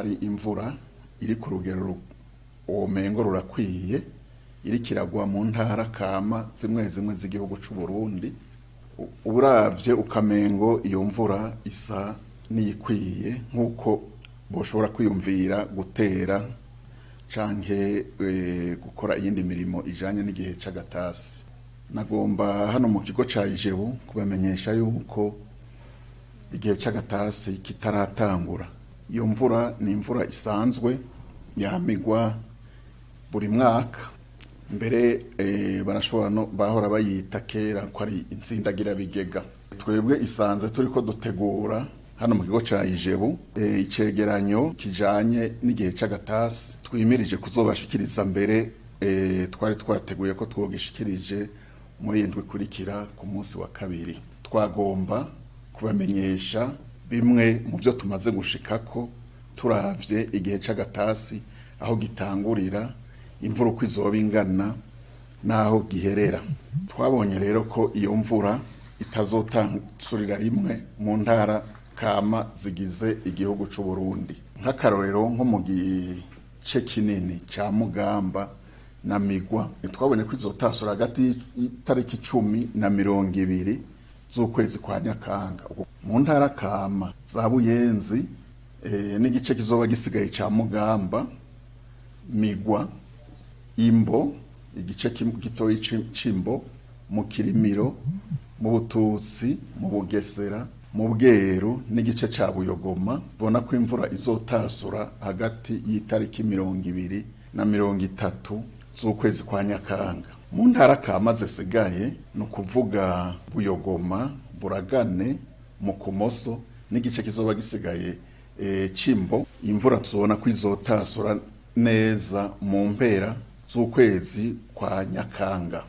hari imvura iri ku rugero womengo rurakwiye, iri kiragwa mu ntara kama zimwe zimwe z'igihugu c'u Burundi. Uravye ukamengo iyo mvura isa niyikwiye nk'uko boshobora kwiyumvira gutera canke gukora iyindi mirimo ijanye n'igihe c'agatasi. Nagomba hano mu kigo ca Ijebu kubamenyesha yuko igihe c'agatasi kitaratangura. Iyo mvura ni imvura isanzwe yamigwa buri mwaka, mbere barashobora no bahora bayita kera ko ari intsindagira bigega. Twebwe isanze turiko dutegura hano mu kigo ca Ijebu icegeranyo kijanye n'igihe c'agatasi twimirije kuzobashikiriza mbere twari twateguye ko twogishikirije muri indwi kurikira ku munsi wa kabiri. Twagomba kubamenyesha bimwe mu byo tumaze gushikako turavye igihe c'agatasi aho gitangurira, imvura uko izoba ingana naho giherera. Twabonye rero ko iyo mvura itazotansurira rimwe mu ntara kama zigize igihugu c'u Burundi. Nk'akarorero nko mu gice kinini ca Mugamba na Migwa twabonye ko izotasura hagati y'itariki 10 na 20 z'ukwezi kwa Nyakanga. Mu ntara kama za Buyenzi n'igice kizoba gisigaye ca Mugamba, Migwa, Imbo, igice gitoyi c'Imbo, mu Kirimiro, mu Bututsi, mu Bugesera, mu Bweru n'igice ca Buyogoma, bona ko imvura izotasura hagati y'itariki 20 na 30 z'ukwezi kwa Nyakanga. Mu ntara kama zisigaye no kuvuga Buyogoma, Buragane, mu Kumoso n'igice kizoba gisigaye c'Imbo, imvura tuzobona ko izotasura neza mu mpera z'ukwezi kwa Nyakanga.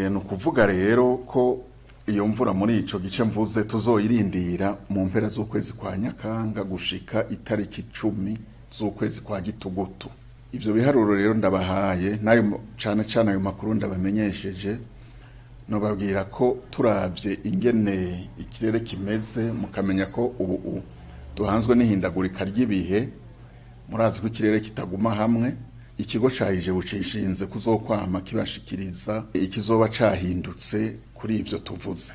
No kuvuga rero ko iyo mvura muri ico gice mvuze tuzoyirindira mu mpera z'ukwezi kwa Nyakanga gushika itariki 10 z'ukwezi kwa Gitugutu. Ivyo biharuro rero ndabahaye nayo cane ayo makuru ndabamenyesheje, no babwira ko turavye ingene ikirere kimeze mukamenya ko ubu duhanzwe n'ihindagurika ry'ibihe. Murazi ko ikirere kitaguma hamwe. Ikigo ca Ijebu cishinze kuzokwama kibashikiriza ikizoba cahindutse kuri ivyo tuvuze.